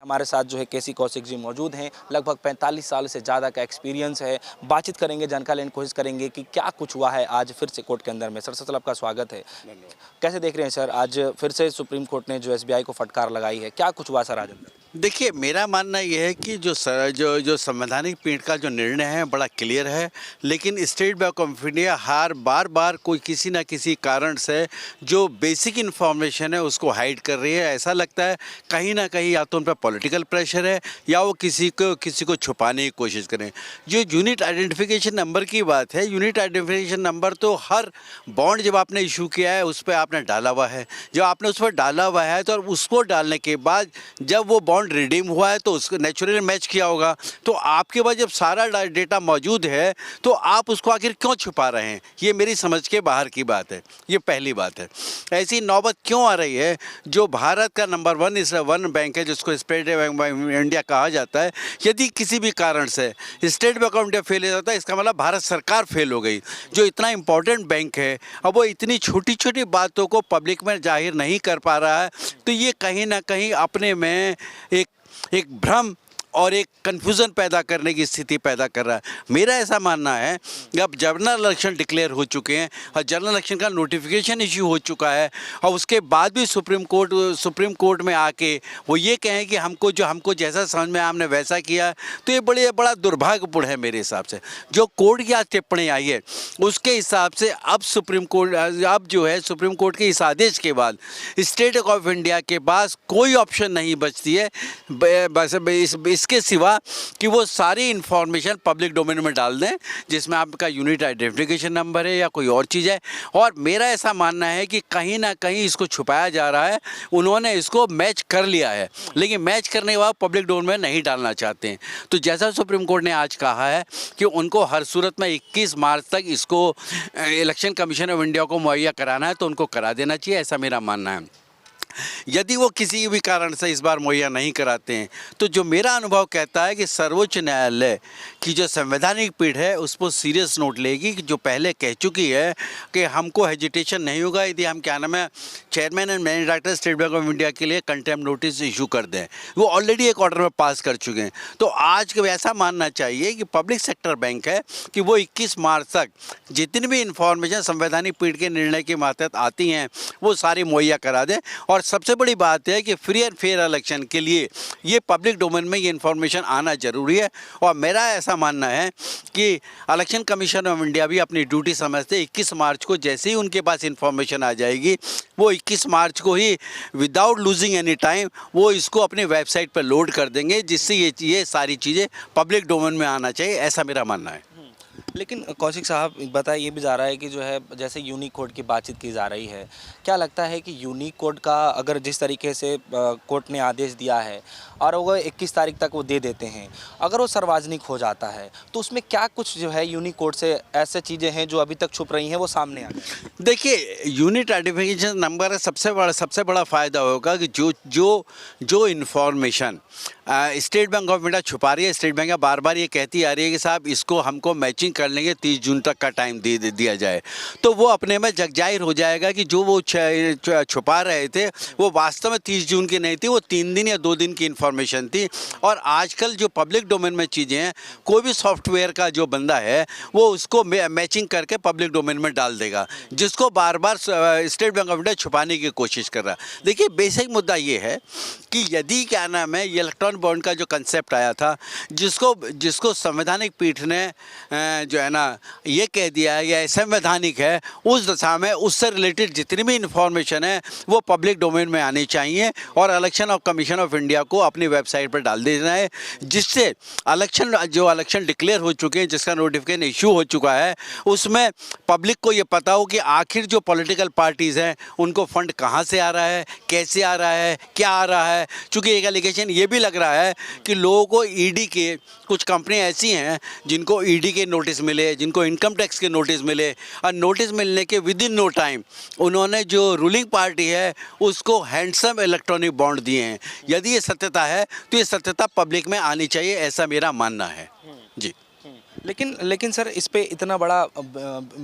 हमारे साथ जो है केसी कौशिक जी मौजूद हैं। लगभग 45 साल से ज़्यादा का एक्सपीरियंस है। बातचीत करेंगे, जानकारी लेने की कोशिश करेंगे कि क्या कुछ हुआ है आज फिर से कोर्ट के अंदर में। सर, सबसे पहले आपका स्वागत है। कैसे देख रहे हैं सर, आज फिर से सुप्रीम कोर्ट ने जो एसबीआई को फटकार लगाई है, क्या कुछ हुआ सर आज अंदर? देखिए, मेरा मानना ये है कि जो संवैधानिक पीठ का जो निर्णय है बड़ा क्लियर है, लेकिन स्टेट बैंक ऑफ इंडिया बार बार कोई किसी ना किसी कारण से जो बेसिक इन्फॉर्मेशन है उसको हाइड कर रही है। ऐसा लगता है कहीं ना कहीं या तो उन पर पॉलिटिकल प्रेशर है या वो किसी को छुपाने की कोशिश करें। जो यूनिट आइडेंटिफिकेशन नंबर की बात है, यूनिट आइडेंटिफिकेशन नंबर तो हर बॉन्ड जब आपने इशू किया है उस पर आपने डाला हुआ है। जब आपने उस पर डाला हुआ है तो उसको डालने के बाद जब वो बॉन्ड रिडीम हुआ है तो उसको नेचुरली मैच किया होगा। तो आपके पास जब सारा डेटा मौजूद है तो आप उसको आखिर क्यों छुपा रहे हैं? ये मेरी समझ के बाहर की बात है। ये पहली बात है। ऐसी नौबत क्यों आ रही है? जो भारत का नंबर वन बैंक है, जिसको स्टेट बैंक ऑफ इंडिया कहा जाता है, यदि किसी भी कारण से state Bank of India fail हो जाता है, इसका मतलब भारत सरकार फेल हो गई। जो इतना इंपॉर्टेंट बैंक है, अब वो इतनी छोटी छोटी बातों को पब्लिक में जाहिर नहीं कर पा रहा है, तो ये कहीं ना कहीं अपने में एक भ्रम और एक कन्फ्यूज़न पैदा करने की स्थिति पैदा कर रहा है। मेरा ऐसा मानना है कि अब जनरल इलेक्शन डिक्लेयर हो चुके हैं और जनरल इलेक्शन का नोटिफिकेशन इश्यू हो चुका है, और उसके बाद भी सुप्रीम कोर्ट में आके वो ये कहें कि हमको जैसा समझ में हमने वैसा किया, तो ये बड़ा दुर्भाग्यपूर्ण है मेरे हिसाब से। जो कोर्ट की आज टिप्पणी आई है उसके हिसाब से अब सुप्रीम कोर्ट के इस आदेश के बाद स्टेट बैंक ऑफ इंडिया के पास कोई ऑप्शन नहीं बचती है बस इसके सिवा कि वो सारी इन्फॉर्मेशन पब्लिक डोमेन में डाल दें, जिसमें आपका यूनिट आइडेंटिफिकेशन नंबर है या कोई और चीज़ है। और मेरा ऐसा मानना है कि कहीं ना कहीं इसको छुपाया जा रहा है। उन्होंने इसको मैच कर लिया है, लेकिन मैच करने के बाद पब्लिक डोमेन में नहीं डालना चाहते हैं। तो जैसा सुप्रीम कोर्ट ने आज कहा है कि उनको हर सूरत में 21 मार्च तक इसको इलेक्शन कमीशन ऑफ इंडिया को मुहैया कराना है, तो उनको करा देना चाहिए, ऐसा मेरा मानना है। यदि वो किसी भी कारण से इस बार मुहैया नहीं कराते हैं, तो जो मेरा अनुभव कहता है कि सर्वोच्च न्यायालय की जो संवैधानिक पीठ है उस पर सीरियस नोट लेगी, कि जो पहले कह चुकी है कि हमको हेजिटेशन नहीं होगा यदि हम chairman and managing director state Bank of India के लिए कंटेम्प्ट नोटिस इशू कर दें। वो ऑलरेडी एक ऑर्डर में पास कर चुके हैं। तो आज को ऐसा मानना चाहिए कि पब्लिक सेक्टर बैंक है कि वो 21 मार्च तक जितनी भी इंफॉर्मेशन संवैधानिक पीठ के निर्णय के मातहत आती हैं वो सारी मुहैया करा दें। और सबसे बड़ी बात है कि फ्री एंड फेयर इलेक्शन के लिए ये पब्लिक डोमेन में ये इन्फॉर्मेशन आना ज़रूरी है। और मेरा ऐसा मानना है कि इलेक्शन कमीशन ऑफ इंडिया भी अपनी ड्यूटी समझते 21 मार्च को जैसे ही उनके पास इन्फॉर्मेशन आ जाएगी, वो 21 मार्च को ही विदाउट लूजिंग एनी टाइम वो इसको अपने वेबसाइट पर लोड कर देंगे, जिससे ये सारी चीज़ें पब्लिक डोमेन में आना चाहिए, ऐसा मेरा मानना है। लेकिन कौशिक साहब, बताया ये भी जा रहा है कि जो है जैसे यूनिक कोड की बातचीत की जा रही है, क्या लगता है कि यूनिक कोड का अगर जिस तरीके से कोर्ट ने आदेश दिया है और वो 21 तारीख तक वो दे देते हैं, अगर वो सार्वजनिक हो जाता है तो उसमें क्या कुछ जो है यूनिक कोड से ऐसे चीज़ें हैं जो अभी तक छुप रही हैं वो सामने आ जाए? देखिए, यूनिट आइडेंटिफिकेशन नंबर है, सबसे बड़ा फ़ायदा होगा कि जो information state Bank of India छुपा रही है, स्टेट बैंक बार बार ये कहती आ रही है कि साहब इसको हमको मैचिंग कर लेंगे, 30 जून तक का टाइम दिया जाए, तो वो अपने में जगजाहिर हो जाएगा कि जो वो छुपा रहे थे वो वास्तव में 30 जून की नहीं थी, वो 3 दिन या 2 दिन की इन्फॉर्मेशन थी। और आजकल जो पब्लिक डोमेन में चीज़ें हैं, कोई भी सॉफ्टवेयर का जो बंदा है वो उसको मैचिंग करके पब्लिक डोमेन में डाल देगा, जिसको बार बार स्टेट बैंक ऑफ इंडिया छुपाने की कोशिश कर रहा है। देखिए, बेसिक मुद्दा ये है कि यदि ये इलेक्ट्रॉनिक बॉन्ड का जो कंसेप्ट आया था, जिसको संवैधानिक पीठ ने जो है ना ये कह दिया है या संवैधानिक है, उस दशा में उससे रिलेटेड जितनी भी इंफॉर्मेशन है वो पब्लिक डोमेन में आनी चाहिए और इलेक्शन कमीशन ऑफ इंडिया को अपनी वेबसाइट पर डाल देना है, जिससे इलेक्शन डिक्लेयर हो चुके हैं, जिसका नोटिफिकेशन इशू हो चुका है, उसमें पब्लिक को ये पता हो कि आखिर जो पॉलिटिकल पार्टीज़ हैं उनको फंड कहाँ से आ रहा है, कैसे आ रहा है, क्या आ रहा है। चूँकि एक एलिगेशन ये भी लग रहा है कि लोगों को ईडी के कुछ कंपनियां ऐसी हैं जिनको ईडी के नोटिस मिले, जिनको इनकम टैक्स के नोटिस मिले, और नोटिस मिलने के विद इन नो टाइम उन्होंने जो रूलिंग पार्टी है उसको हैंडसम इलेक्ट्रॉनिक बॉन्ड दिए हैं। यदि ये सत्यता है तो ये सत्यता पब्लिक में आनी चाहिए, ऐसा मेरा मानना है। जी। लेकिन सर इस पे इतना बड़ा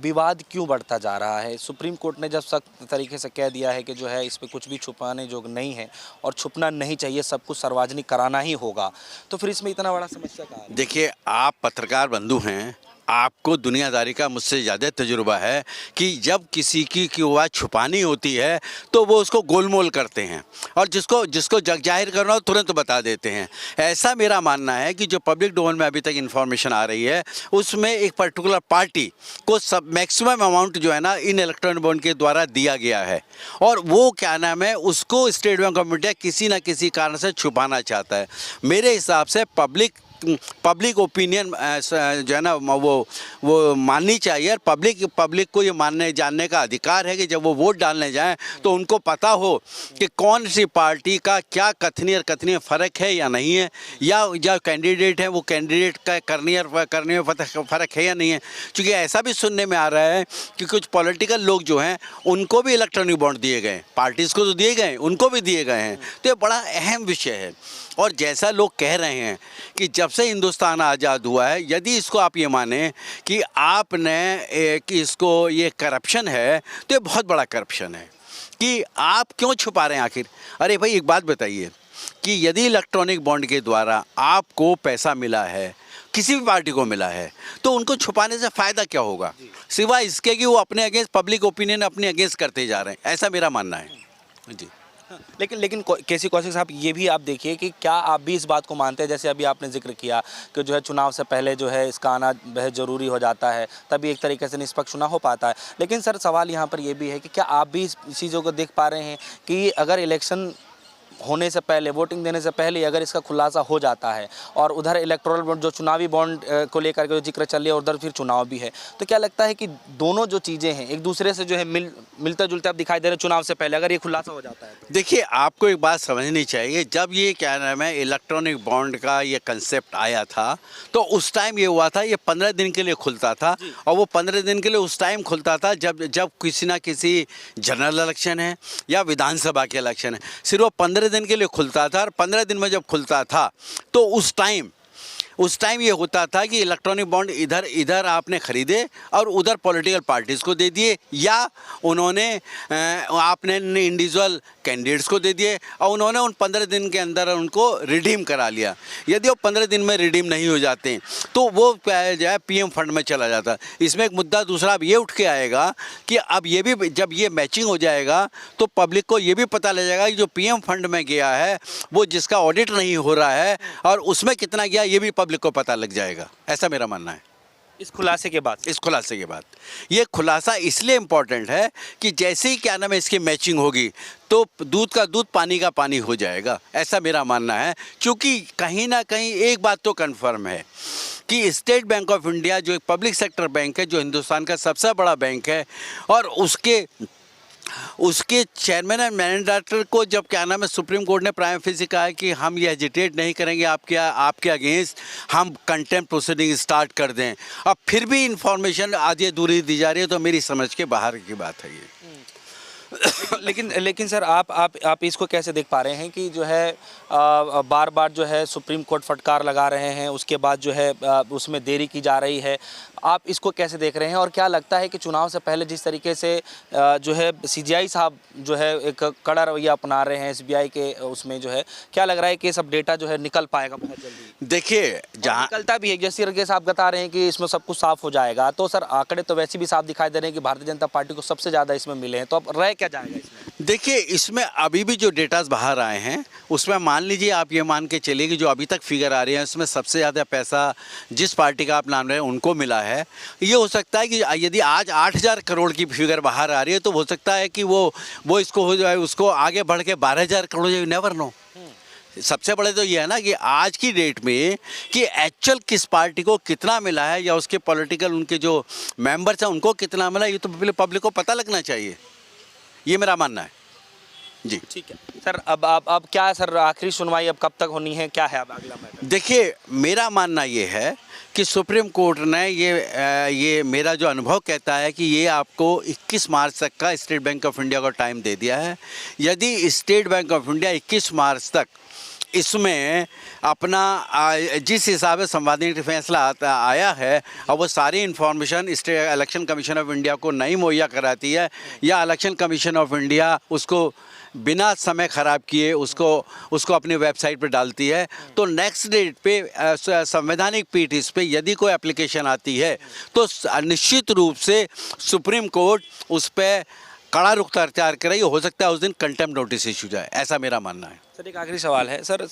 विवाद क्यों बढ़ता जा रहा है? सुप्रीम कोर्ट ने जब सख्त तरीके से कह दिया है कि जो है इस पे कुछ भी छुपाने जोग नहीं है और छुपना नहीं चाहिए, सब कुछ सार्वजनिक कराना ही होगा, तो फिर इसमें इतना बड़ा समस्या कहाँ है? देखिए, आप पत्रकार बंधु हैं, आपको दुनियादारी का मुझसे ज़्यादा तजुर्बा है कि जब किसी की बात छुपानी होती है तो वो उसको गोलमोल करते हैं और जिसको जिसको जग जाहिर करना हो तुरंत बता देते हैं। ऐसा मेरा मानना है कि जो पब्लिक डोमेन में अभी तक इन्फॉर्मेशन आ रही है उसमें एक पर्टिकुलर पार्टी को सब मैक्सिमम अमाउंट जो है ना इन इलेक्ट्रॉनिक बॉन्ड के द्वारा दिया गया है और वो क्या नाम है उसको स्टेट बैंक ऑफ इंडिया किसी न किसी कारण से छुपाना चाहता है। मेरे हिसाब से पब्लिक ओपिनियन जो है ना वो माननी चाहिए और पब्लिक को ये मानने जानने का अधिकार है कि जब वो वोट डालने जाएं तो उनको पता हो कि कौन सी पार्टी का क्या कथनी और कथनी में फ़र्क है या नहीं है, या जो कैंडिडेट है वो कैंडिडेट का करने में फ़र्क है या नहीं है। क्योंकि ऐसा भी सुनने में आ रहा है कि कुछ पॉलिटिकल लोग जो हैं उनको भी इलेक्ट्रॉनिक बॉन्ड दिए गए, पार्टीज़ को तो दिए गए, उनको भी दिए गए हैं। तो ये बड़ा अहम विषय है और जैसा लोग कह रहे हैं कि जब से हिंदुस्तान आज़ाद हुआ है, यदि इसको आप ये माने कि आपने कि इसको ये करप्शन है तो ये बहुत बड़ा करप्शन है कि आप क्यों छुपा रहे हैं आखिर। अरे भाई एक बात बताइए कि यदि इलेक्ट्रॉनिक बॉन्ड के द्वारा आपको पैसा मिला है, किसी भी पार्टी को मिला है, तो उनको छुपाने से फ़ायदा क्या होगा सिवाय इसके कि वो अपने अगेंस्ट पब्लिक ओपिनियन अपने अगेंस्ट करते जा रहे हैं। ऐसा मेरा मानना है जी। लेकिन केसी कौशिक साहब ये भी आप देखिए कि क्या आप भी इस बात को मानते हैं, जैसे अभी आपने जिक्र किया कि जो है चुनाव से पहले जो है इसका आना बेहद ज़रूरी हो जाता है, तभी एक तरीके से निष्पक्ष चुनाव हो पाता है। लेकिन सर सवाल यहाँ पर ये भी है कि क्या आप भी इस चीज़ों को देख पा रहे हैं कि अगर इलेक्शन होने से पहले, वोटिंग देने से पहले अगर इसका खुलासा हो जाता है और उधर इलेक्टोरल बॉन्ड जो चुनावी बॉन्ड को लेकर के जो जिक्र चल रही है और उधर फिर चुनाव भी है, तो क्या लगता है कि दोनों जो चीज़ें हैं एक दूसरे से जो है मिलते जुलते अब दिखाई दे रहे चुनाव से पहले अगर ये खुलासा हो जाता है तो? देखिए, आपको एक बात समझनी चाहिए, जब ये क्या नाम है इलेक्ट्रॉनिक बॉन्ड का ये कंसेप्ट आया था तो उस टाइम ये हुआ था, ये 15 दिन के लिए खुलता था और वो 15 दिन के लिए उस टाइम खुलता था जब किसी ना किसी जनरल इलेक्शन है या विधानसभा के इलेक्शन है, सिर्फ वो 15 दिन के लिए खुलता था और 15 दिन में जब खुलता था तो उस टाइम ये होता था कि इलेक्ट्रॉनिक बॉन्ड इधर आपने ख़रीदे और उधर पॉलिटिकल पार्टीज़ को दे दिए या उन्होंने आपने इंडिविजुअल कैंडिडेट्स को दे दिए और उन्होंने उन 15 दिन के अंदर उनको रिडीम करा लिया। यदि वो 15 दिन में रिडीम नहीं हो जाते तो वो क्या है पीएम फंड में चला जाता। इसमें एक मुद्दा दूसरा अब ये उठ के आएगा कि अब ये भी जब ये मैचिंग हो जाएगा तो पब्लिक को ये भी पता लग जाएगा कि जो पीएम फंड में गया है वो जिसका ऑडिट नहीं हो रहा है और उसमें कितना गया ये भी पब्लिक को पता लग जाएगा। ऐसा मेरा मानना है इस खुलासे के बाद। ये खुलासा इसलिए इम्पोर्टेंट है कि जैसे ही क्या नाम है इसकी मैचिंग होगी तो दूध का दूध पानी का पानी हो जाएगा। ऐसा मेरा मानना है क्योंकि कहीं ना कहीं एक बात तो कन्फर्म है कि स्टेट बैंक ऑफ इंडिया जो एक पब्लिक सेक्टर बैंक है, जो हिंदुस्तान का सबसे बड़ा बैंक है और उसके चेयरमैन एंड मैनेजिंग डायरेक्टर को जब क्या नाम है सुप्रीम कोर्ट ने प्राइम फेसी कहा है कि हम ये हेजिटेट नहीं करेंगे आपके अगेंस्ट, हम कंटेम्प्ट प्रोसीडिंग स्टार्ट कर दें, अब फिर भी इंफॉर्मेशन आधी अधूरी दी जा रही है तो मेरी समझ के बाहर की बात है ये। लेकिन सर आप इसको कैसे देख पा रहे हैं कि जो है बार बार जो है सुप्रीम कोर्ट फटकार लगा रहे हैं, उसके बाद जो है उसमें देरी की जा रही है, आप इसको कैसे देख रहे हैं? और क्या लगता है कि चुनाव से पहले जिस तरीके से जो है सीजीआई साहब जो है एक कड़ा रवैया अपना रहे हैं एसबीआई के, उसमें जो है क्या लग रहा है कि सब डेटा जो है निकल पाएगा बहुत जल्दी? देखिए, जहाँ निकलता भी है, जिस तरीके से आप बता रहे हैं कि इसमें सब कुछ साफ हो जाएगा, तो सर आंकड़े तो वैसे भी साफ दिखाई दे रहे हैं कि भारतीय जनता पार्टी को सबसे ज़्यादा इसमें मिले हैं, तो अब रह क्या जाएगा इसमें? देखिए, इसमें अभी भी जो डेटाज बाहर आए हैं उसमें मान लीजिए आप ये मान के चलिए कि जो अभी तक फिगर आ रही है उसमें सबसे ज़्यादा पैसा जिस पार्टी का आप नाम रहे हैं उनको मिला है। ये हो सकता है कि यदि आज 8,000 करोड़ की फिगर बाहर आ रही है तो हो सकता है कि वो इसको हो जाए, उसको आगे बढ़ के 12,000 करोड़, यू नेवर नो। सबसे बड़े तो ये है ना कि आज की डेट में कि एक्चुअल किस पार्टी को कितना मिला है या उसके पॉलिटिकल उनके जो मेंबर्स हैं उनको कितना मिला, ये तो पब्लिक को पता लगना चाहिए, ये मेरा मानना है जी। ठीक है सर, अब क्या सर आखिरी सुनवाई अब कब तक होनी है, क्या है अब अगला मैटर? देखिए, मेरा मानना ये है कि सुप्रीम कोर्ट ने ये मेरा जो अनुभव कहता है कि ये आपको 21 मार्च तक का स्टेट बैंक ऑफ इंडिया को टाइम दे दिया है। यदि स्टेट बैंक ऑफ इंडिया 21 मार्च तक इसमें अपना जिस हिसाब से संवैधानिक फैसला आया है, अब वो सारी information state election commission of India को नहीं मुहैया कराती है, या इलेक्शन कमीशन ऑफ इंडिया उसको बिना समय ख़राब किए उसको अपनी वेबसाइट पे डालती है, तो नेक्स्ट डेट पे संवैधानिक पीठ इस पे यदि कोई एप्लीकेशन आती है तो निश्चित रूप से सुप्रीम कोर्ट उस पर कड़ा रुख अख्तियार करेगी। हो सकता है उस दिन कंटेम्प्ट नोटिस इशू जाए, ऐसा मेरा मानना है। सर एक आखिरी सवाल है सर,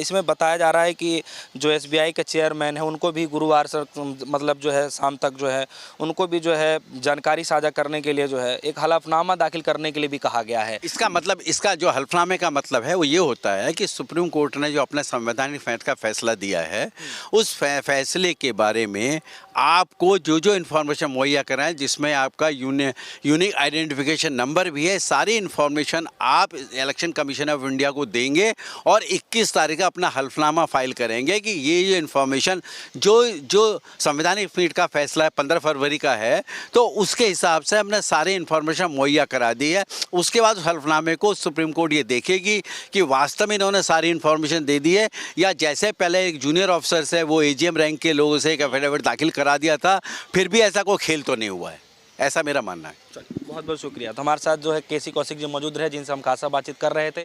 इसमें बताया जा रहा है कि जो एसबीआई का चेयरमैन है उनको भी गुरुवार सर मतलब जो है शाम तक जो है उनको भी जो है जानकारी साझा करने के लिए जो है एक हलफनामा दाखिल करने के लिए भी कहा गया है। इसका मतलब, इसका जो हल्फनामे का मतलब है वो ये होता है कि सुप्रीम कोर्ट ने जो अपने संवैधानिक का फैसला दिया है उस फैसले के बारे में आपको जो जो इन्फॉर्मेशन मुहैया कराएं, जिसमें आपका यूनिक आइडेंटिफिकेशन नंबर भी है, सारी इन्फॉर्मेशन आप इलेक्शन कमीशन ऑफ इंडिया को देंगे और 21 तारीख का अपना हल्फनामा फाइल करेंगे कि ये इन्फॉर्मेशन जो संवैधानिक पीठ का फैसला 15 फरवरी का है तो उसके हिसाब से हमने सारी इन्फॉर्मेशन मुहैया करा दी है। उसके बाद उस हल्फनामे को सुप्रीम कोर्ट ये देखेगी कि वास्तव में इन्होंने सारी इन्फॉर्मेशन दे दी है, या जैसे पहले एक जूनियर ऑफिसर से वो एजीएम रैंक के लोगों से एक एफिडेविट दाखिल करा दिया था, फिर भी ऐसा कोई खेल तो नहीं हुआ है, ऐसा मेरा मानना है। बहुत बहुत शुक्रिया। तो हमारे साथ जो है केसी कौशिक जी मौजूद रहे जिनसे हम खासा बातचीत कर रहे थे।